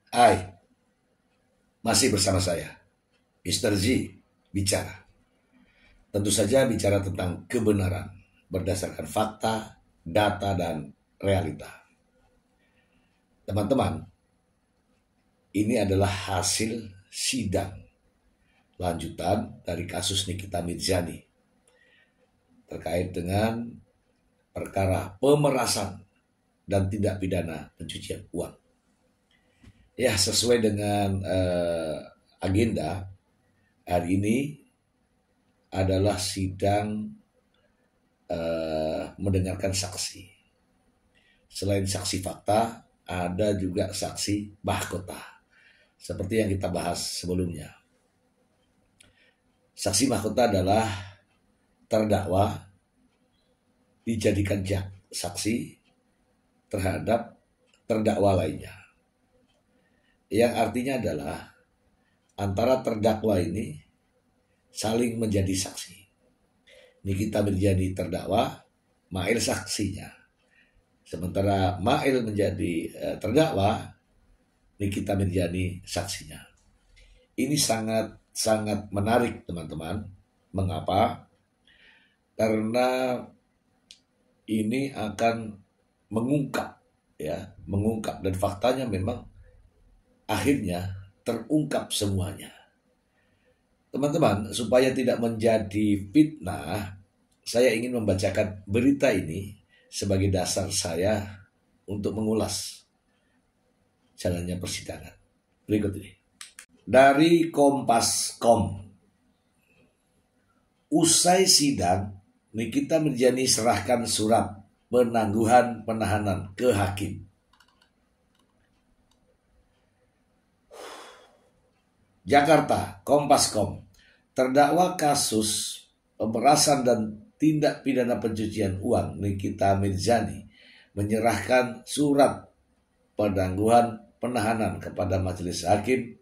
Hai, masih bersama saya, Mr. Z, bicara. Tentu saja bicara tentang kebenaran, berdasarkan fakta, data, dan realita. Teman-teman, ini adalah hasil sidang lanjutan dari kasus Nikita Mirzani terkait dengan perkara pemerasan dan tindak pidana pencucian uang. Ya, sesuai dengan agenda hari ini adalah sidang mendengarkan saksi. Selain saksi fakta, ada juga saksi mahkota, seperti yang kita bahas sebelumnya. Saksi mahkota adalah terdakwa dijadikan saksi terhadap terdakwa lainnya. Yang artinya adalah antara terdakwa ini saling menjadi saksi. Nikita Mirzani terdakwa, Mail saksinya. Sementara Mail menjadi terdakwa, Nikita Mirzani saksinya. Ini sangat menarik, teman-teman. Mengapa? Karena ini akan mengungkap dan faktanya memang akhirnya terungkap semuanya. Teman-teman, supaya tidak menjadi fitnah, saya ingin membacakan berita ini sebagai dasar saya untuk mengulas jalannya persidangan. Berikut ini. Dari Kompas.com. Usai sidang, Nikita Mirzani serahkan surat penangguhan penahanan ke hakim. Jakarta, Kompas.com. Terdakwa kasus pemerasan dan tindak pidana pencucian uang Nikita Mirzani menyerahkan surat penangguhan penahanan kepada majelis hakim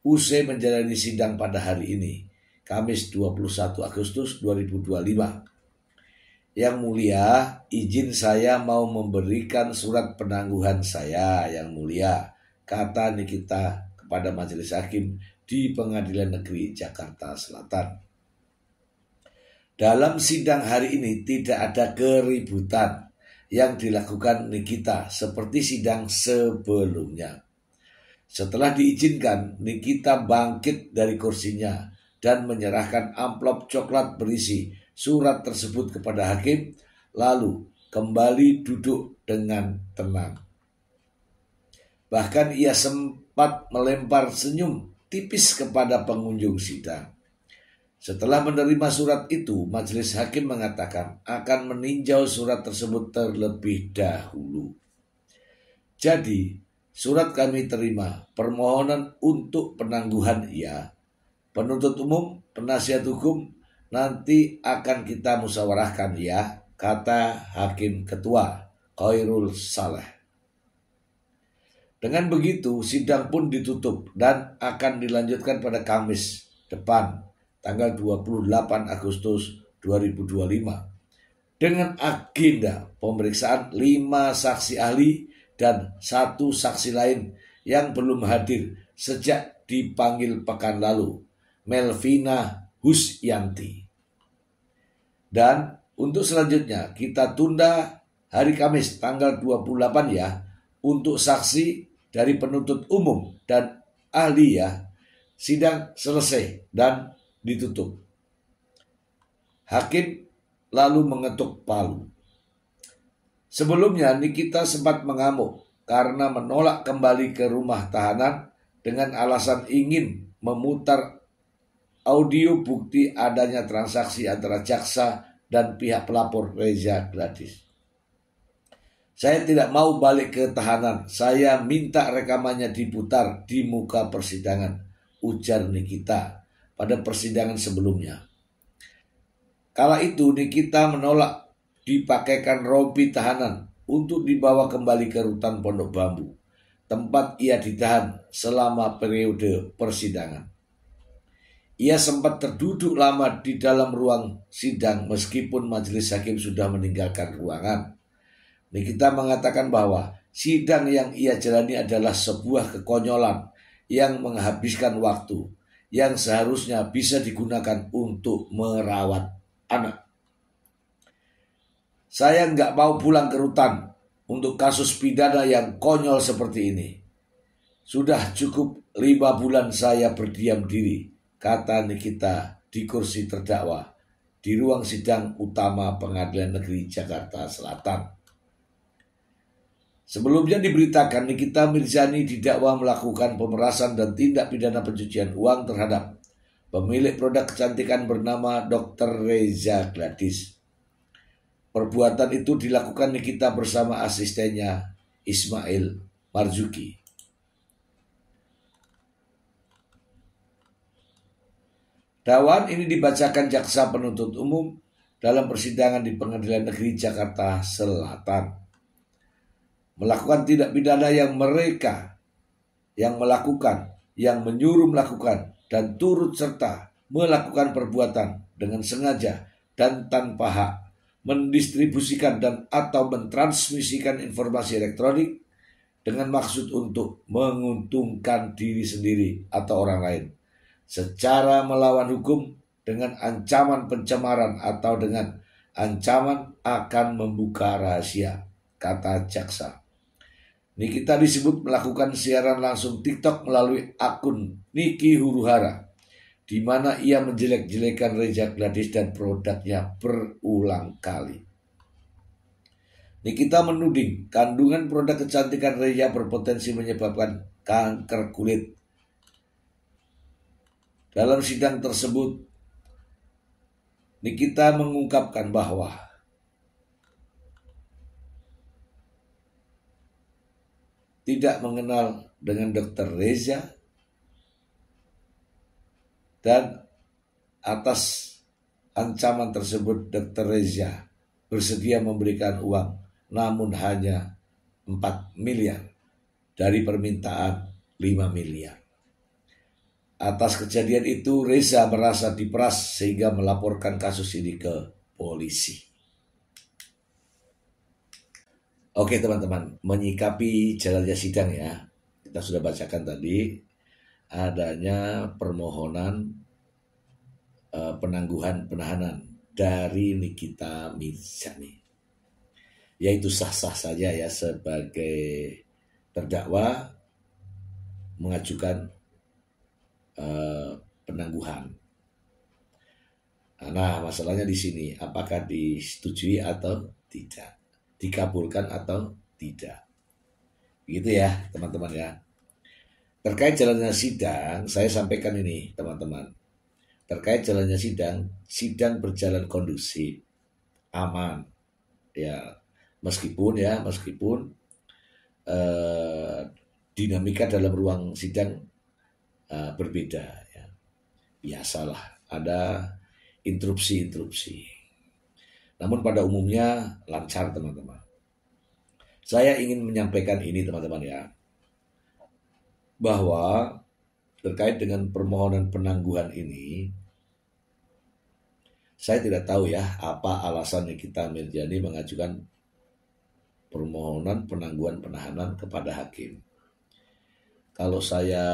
usai menjalani sidang pada hari ini, Kamis 21 Agustus 2025. Yang mulia, izin saya mau memberikan surat penangguhan saya, yang mulia, kata Nikita kepada majelis hakim di Pengadilan Negeri Jakarta Selatan. Dalam sidang hari ini tidak ada keributan yang dilakukan Nikita seperti sidang sebelumnya. Setelah diizinkan, Nikita bangkit dari kursinya dan menyerahkan amplop coklat berisi surat tersebut kepada hakim, lalu kembali duduk dengan tenang. Bahkan ia sempat melempar senyum tipis kepada pengunjung sidang. Setelah menerima surat itu, majelis hakim mengatakan akan meninjau surat tersebut terlebih dahulu. Jadi, surat kami terima, permohonan untuk penangguhan iya. Penuntut umum, penasihat hukum, nanti akan kita musyawarahkan ya, kata Hakim Ketua Khairul Saleh. Dengan begitu, sidang pun ditutup dan akan dilanjutkan pada Kamis depan, tanggal 28 Agustus 2025. Dengan agenda pemeriksaan 5 saksi ahli dan 1 saksi lain yang belum hadir sejak dipanggil pekan lalu, Melvina Husyanti. Dan untuk selanjutnya kita tunda hari Kamis tanggal 28 ya, untuk saksi dari penuntut umum dan ahli ya, sidang selesai dan ditutup. Hakim lalu mengetuk palu. Sebelumnya Nikita sempat mengamuk karena menolak kembali ke rumah tahanan dengan alasan ingin memutar audio bukti adanya transaksi antara jaksa dan pihak pelapor Reza Gladys. Saya tidak mau balik ke tahanan, saya minta rekamannya diputar di muka persidangan, ujar Nikita pada persidangan sebelumnya. Kala itu Nikita menolak dipakaikan rompi tahanan untuk dibawa kembali ke rutan Pondok Bambu, tempat ia ditahan selama periode persidangan. Ia sempat terduduk lama di dalam ruang sidang meskipun majelis hakim sudah meninggalkan ruangan. Nikita mengatakan bahwa Sidang yang ia jalani adalah sebuah kekonyolan yang menghabiskan waktu yang seharusnya bisa digunakan untuk merawat anak. Saya nggak mau pulang ke rutan untuk kasus pidana yang konyol seperti ini. Sudah cukup 5 bulan saya berdiam diri, kata Nikita di kursi terdakwa di ruang sidang utama Pengadilan Negeri Jakarta Selatan. Sebelumnya diberitakan Nikita Mirzani didakwa melakukan pemerasan dan tindak pidana pencucian uang terhadap pemilik produk kecantikan bernama Dr. Reza Gladys. Perbuatan itu dilakukan Nikita bersama asistennya Ismail Marzuki. Dakwaan ini dibacakan jaksa penuntut umum dalam persidangan di Pengadilan Negeri Jakarta Selatan. Melakukan tindak pidana yang mereka yang melakukan, yang menyuruh melakukan, dan turut serta melakukan perbuatan dengan sengaja dan tanpa hak, mendistribusikan dan atau mentransmisikan informasi elektronik dengan maksud untuk menguntungkan diri sendiri atau orang lain, secara melawan hukum dengan ancaman pencemaran atau dengan ancaman akan membuka rahasia, kata jaksa. Nikita disebut melakukan siaran langsung TikTok melalui akun Niki Huruhara, di mana ia menjelek-jelekan Reza Gladys dan produknya berulang kali. Nikita menuding kandungan produk kecantikan Reza berpotensi menyebabkan kanker kulit. Dalam sidang tersebut, Nikita mengungkapkan bahwa tidak mengenal dengan Dr. Reza dan atas ancaman tersebut Dr. Reza bersedia memberikan uang namun hanya 4 miliar dari permintaan 5 miliar. Atas kejadian itu Reza merasa diperas sehingga melaporkan kasus ini ke polisi. Oke teman-teman, menyikapi jalannya sidang ya, kita sudah bacakan tadi adanya permohonan penangguhan penahanan dari Nikita Mirzani, yaitu sah-sah saja ya sebagai terdakwa mengajukan penangguhan. Nah, masalahnya di sini, apakah disetujui atau tidak? Dikabulkan atau tidak. Gitu ya teman-teman ya. Terkait jalannya sidang, saya sampaikan ini teman-teman. Terkait jalannya sidang berjalan kondusif, aman. Ya, meskipun dinamika dalam ruang sidang berbeda ya. Biasalah ada interupsi. Namun pada umumnya lancar teman-teman. Saya ingin menyampaikan ini teman-teman ya, bahwa terkait dengan permohonan penangguhan ini, saya tidak tahu ya apa alasan Nikita Mirzani mengajukan permohonan penangguhan penahanan kepada hakim. Kalau saya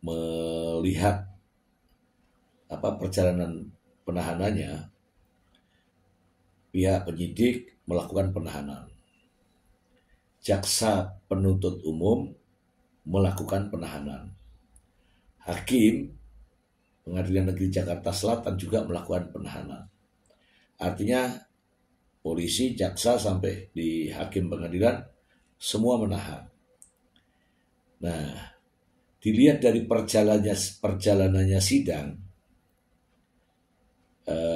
melihat perjalanan penahanannya, pihak penyidik melakukan penahanan. Jaksa penuntut umum melakukan penahanan. Hakim Pengadilan Negeri Jakarta Selatan juga melakukan penahanan. Artinya polisi, jaksa sampai di hakim pengadilan semua menahan. Nah, dilihat dari perjalanannya sidang,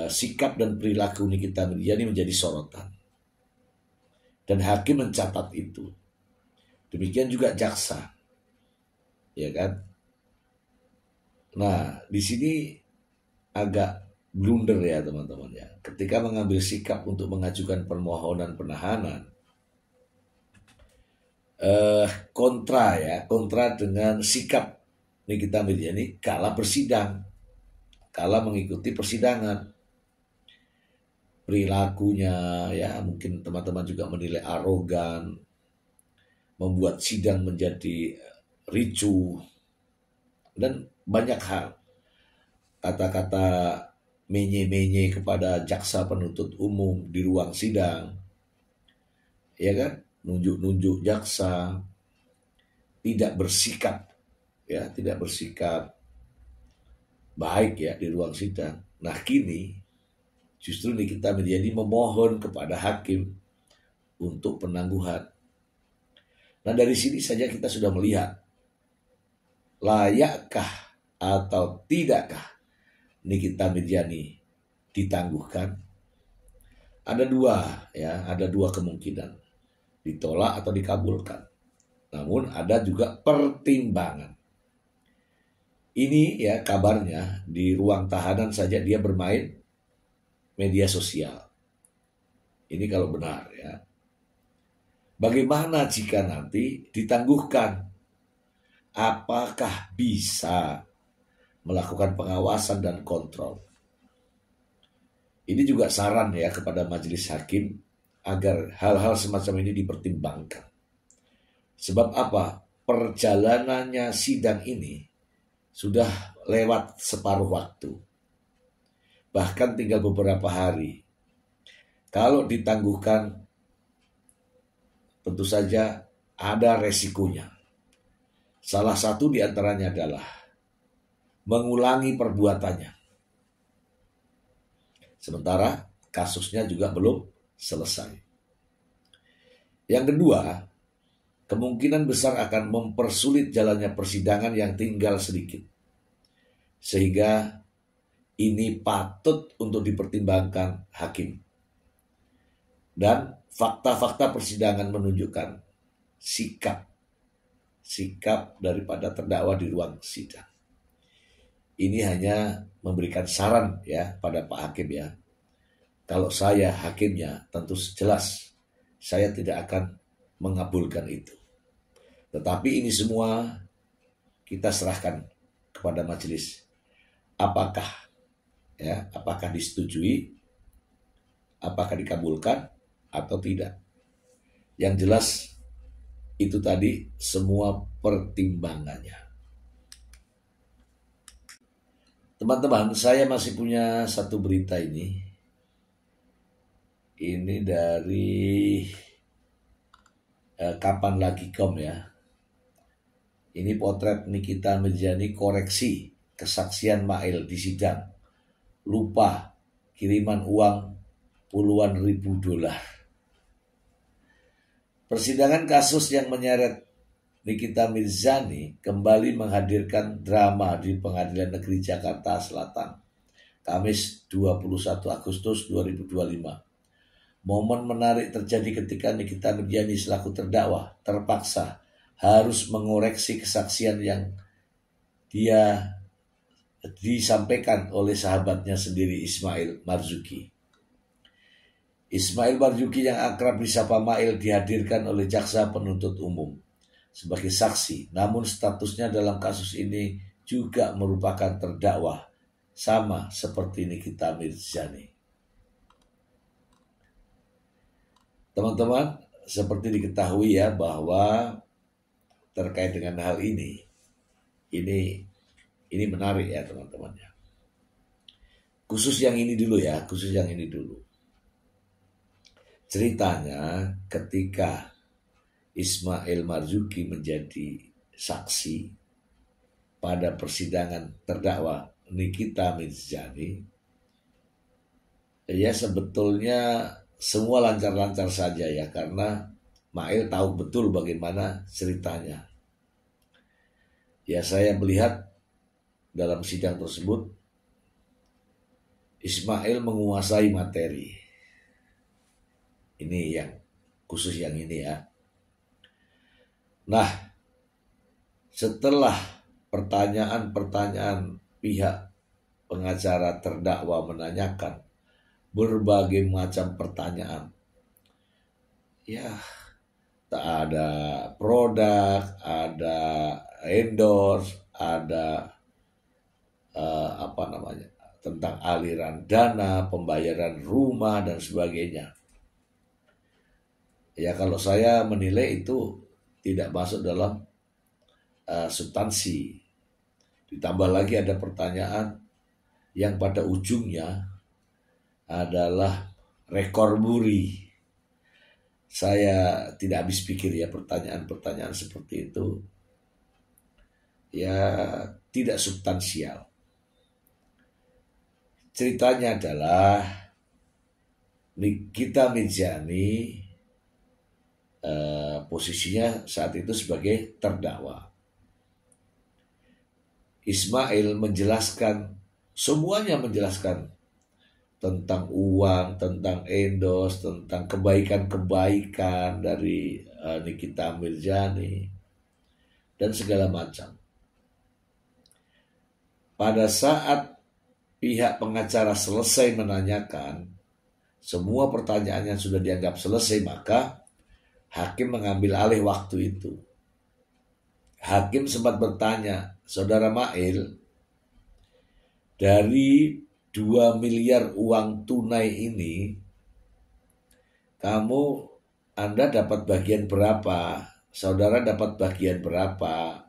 sikap dan perilaku Nikita Mirzani menjadi sorotan. Dan hakim mencatat itu. Demikian juga jaksa. Ya kan? Nah, di sini agak blunder ya teman-teman ya. Ketika mengambil sikap untuk mengajukan permohonan penahanan, kontra dengan sikap Nikita Mirzani kala bersidang, kala mengikuti persidangan. Perilakunya ya mungkin teman-teman juga menilai arogan, membuat sidang menjadi ricuh, dan banyak hal. Kata-kata menye-menye kepada jaksa penuntut umum di ruang sidang, ya kan, nunjuk-nunjuk jaksa, tidak bersikap, ya, tidak bersikap baik ya di ruang sidang. Nah kini justru nih kita menjadi memohon kepada hakim untuk penangguhan. Nah dari sini saja kita sudah melihat layakkah atau tidakkah Nikita Mirzani ditangguhkan. Ada dua ya, ada dua kemungkinan, ditolak atau dikabulkan. Namun ada juga pertimbangan. Ini ya kabarnya di ruang tahanan saja dia bermain media sosial. Ini kalau benar ya. Bagaimana jika nanti ditangguhkan? Apakah bisa melakukan pengawasan dan kontrol? Ini juga saran ya kepada majelis hakim agar hal-hal semacam ini dipertimbangkan. Sebab apa? Perjalanannya sidang ini sudah lewat separuh waktu. Bahkan tinggal beberapa hari. Kalau ditangguhkan, tentu saja ada resikonya. Salah satu di antaranya adalah mengulangi perbuatannya. Sementara kasusnya juga belum selesai. Yang kedua, kemungkinan besar akan mempersulit jalannya persidangan yang tinggal sedikit. Sehingga ini patut untuk dipertimbangkan hakim. Dan fakta-fakta persidangan menunjukkan sikap daripada terdakwa di ruang sidang. Ini hanya memberikan saran ya pada Pak Hakim ya. Kalau saya hakimnya tentu jelas saya tidak akan mengabulkan itu. Tetapi ini semua kita serahkan kepada majelis. Apakah disetujui, apakah dikabulkan atau tidak. Yang jelas itu tadi semua pertimbangannya. Teman-teman, saya masih punya satu berita ini. Ini dari Kapan Lagi.com ya. Ini potret Nikita Mirzani koreksi kesaksian Mail di sidang. Lupa kiriman uang puluhan ribu dolar. Persidangan kasus yang menyeret Nikita Mirzani kembali menghadirkan drama di Pengadilan Negeri Jakarta Selatan, Kamis 21 Agustus 2025. Momen menarik terjadi ketika Nikita Mirzani selaku terdakwa terpaksa harus mengoreksi kesaksian yang dia disampaikan oleh sahabatnya sendiri Ismail Marzuki. Ismail Marzuki yang akrab disapa Mail dihadirkan oleh jaksa penuntut umum sebagai saksi, namun statusnya dalam kasus ini juga merupakan terdakwa, sama seperti Nikita Mirzani. Teman-teman, seperti diketahui ya bahwa terkait dengan hal ini menarik ya teman-teman ya. Khusus yang ini dulu. Ceritanya ketika Ismail Marzuki menjadi saksi pada persidangan terdakwa Nikita Mirzani, ya sebetulnya semua lancar-lancar saja ya, karena Mail tahu betul bagaimana ceritanya. Ya saya melihat dalam sidang tersebut Ismail menguasai materi. Ini yang khusus yang ini ya. Nah, setelah pertanyaan-pertanyaan pihak pengacara terdakwa menanyakan berbagai macam pertanyaan, ya tak ada produk, ada endorse, ada tentang aliran dana, pembayaran rumah dan sebagainya. Ya kalau saya menilai itu tidak masuk dalam substansi. Ditambah lagi ada pertanyaan yang pada ujungnya adalah rekor muri. Saya tidak habis pikir ya pertanyaan-pertanyaan seperti itu. Ya tidak substansial. Ceritanya adalah Nikita Mirzani posisinya saat itu sebagai terdakwa. Ismail menjelaskan, semuanya menjelaskan tentang uang, tentang endorse, tentang kebaikan-kebaikan dari Nikita Mirzani dan segala macam. Pada saat pihak pengacara selesai menanyakan semua pertanyaan yang sudah dianggap selesai, maka hakim mengambil alih waktu itu. Hakim sempat bertanya, Saudara Mail, dari 2 miliar uang tunai ini, Anda dapat bagian berapa? Saudara dapat bagian berapa?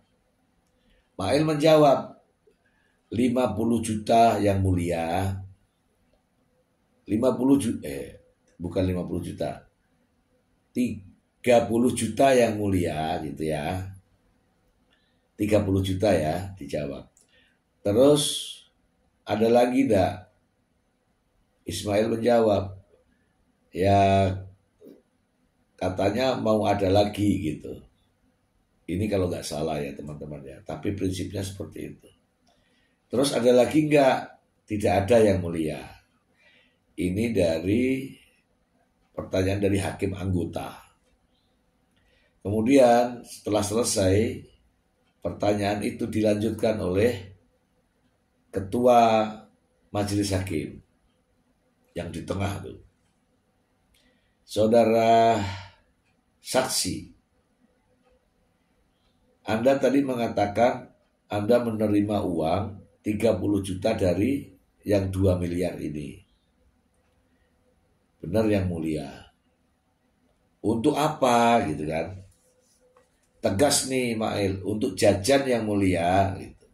Mail menjawab, 50 juta yang mulia. 50 juta, bukan 50 juta. 30 juta yang mulia gitu ya. 30 juta ya dijawab. Terus ada lagi enggak? Ismail menjawab, ya katanya mau ada lagi gitu. Ini kalau nggak salah ya teman-teman ya. Tapi prinsipnya seperti itu. Terus ada lagi enggak? Tidak ada yang mulia. Ini dari pertanyaan dari hakim anggota. Kemudian setelah selesai, pertanyaan itu dilanjutkan oleh ketua majelis hakim yang di tengah tuh. Saudara saksi, Anda tadi mengatakan Anda menerima uang 30 juta dari yang 2 miliar ini. Benar yang mulia. Untuk apa gitu kan? Tegas nih Mail, untuk jajan yang mulia gitu.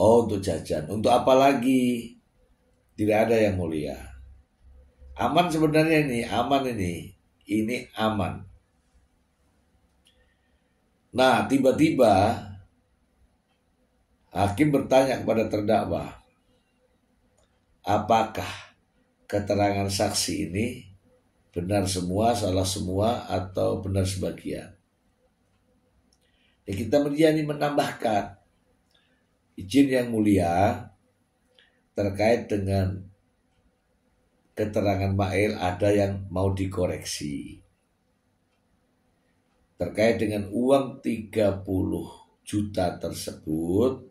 Oh, untuk jajan. Untuk apa lagi? Tidak ada yang mulia. Aman sebenarnya ini, aman ini. Ini aman. Nah, tiba-tiba hakim bertanya kepada terdakwa, apakah keterangan saksi ini benar semua, salah semua, atau benar sebagian? Nikita Mirzani menambahkan, izin yang mulia, terkait dengan keterangan Mail ada yang mau dikoreksi. Terkait dengan uang 30 juta tersebut,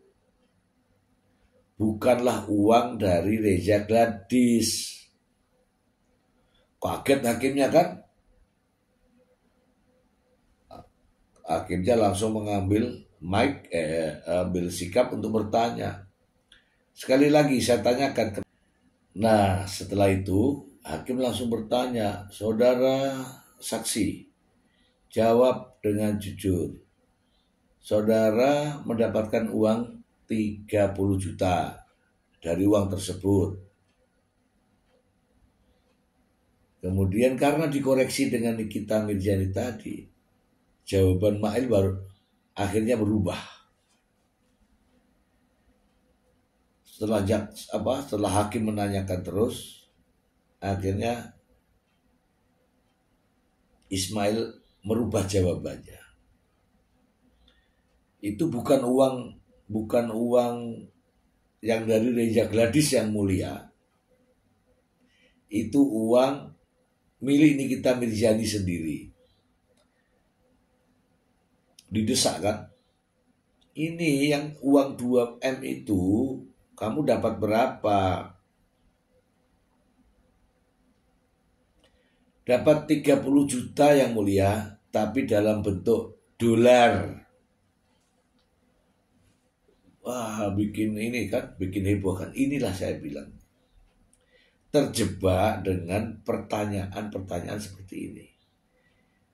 bukanlah uang dari Reza Gladys. Kaget hakimnya kan? Hakimnya langsung mengambil ambil sikap untuk bertanya. Sekali lagi saya tanyakan. Nah setelah itu hakim langsung bertanya, saudara saksi, jawab dengan jujur. Saudara mendapatkan uang 30 juta dari uang tersebut. Kemudian karena dikoreksi dengan Nikita Mirzani tadi, jawaban Mail baru akhirnya berubah. Setelah hakim menanyakan terus, akhirnya Ismail merubah jawabannya. Itu bukan uang yang dari Reza Gladys yang mulia. Itu uang milik Nikita Mirzani sendiri. Didesak kan? Ini yang uang 2M itu kamu dapat berapa? Dapat 30 juta yang mulia, tapi dalam bentuk dolar. Wah, bikin heboh kan. Inilah saya bilang, terjebak dengan pertanyaan-pertanyaan seperti ini.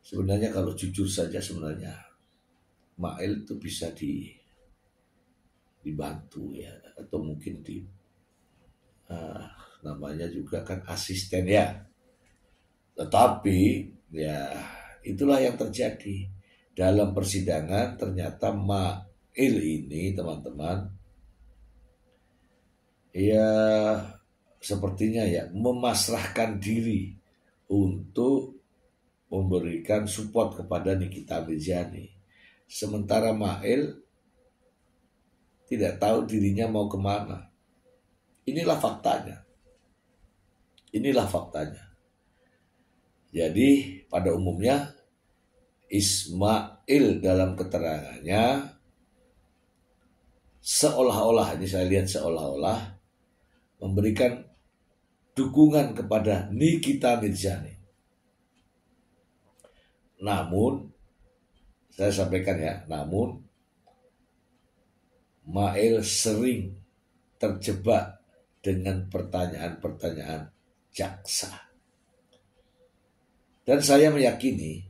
Sebenarnya kalau jujur saja sebenarnya Mail itu bisa dibantu ya, atau mungkin uh, namanya juga kan asisten ya. Tetapi ya itulah yang terjadi dalam persidangan. Ternyata Mail ini teman-teman ya sepertinya ya memasrahkan diri untuk memberikan support kepada Nikita Mirzani. Sementara Mail tidak tahu dirinya mau kemana. Inilah faktanya. Inilah faktanya. Jadi pada umumnya Ismail dalam keterangannya seolah-olah, ini saya lihat seolah-olah memberikan dukungan kepada Nikita Mirzani. Namun, saya sampaikan ya, namun Mail sering terjebak dengan pertanyaan-pertanyaan jaksa. Dan saya meyakini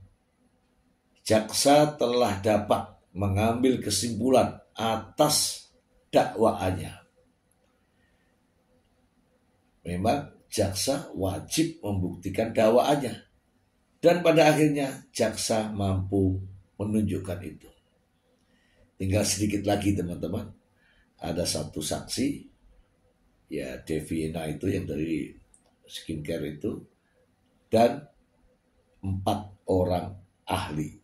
jaksa telah dapat mengambil kesimpulan atas dakwaannya. Memang jaksa wajib membuktikan dakwaannya. Dan pada akhirnya jaksa mampu menunjukkan itu. Tinggal sedikit lagi teman-teman. Ada satu saksi, ya Devina itu yang dari skincare itu, dan 4 orang ahli.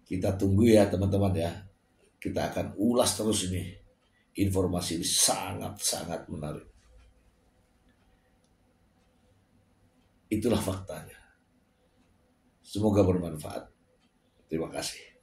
Kita tunggu ya teman-teman ya. Kita akan ulas terus ini. Informasi ini sangat-sangat menarik. Itulah faktanya. Semoga bermanfaat. Terima kasih.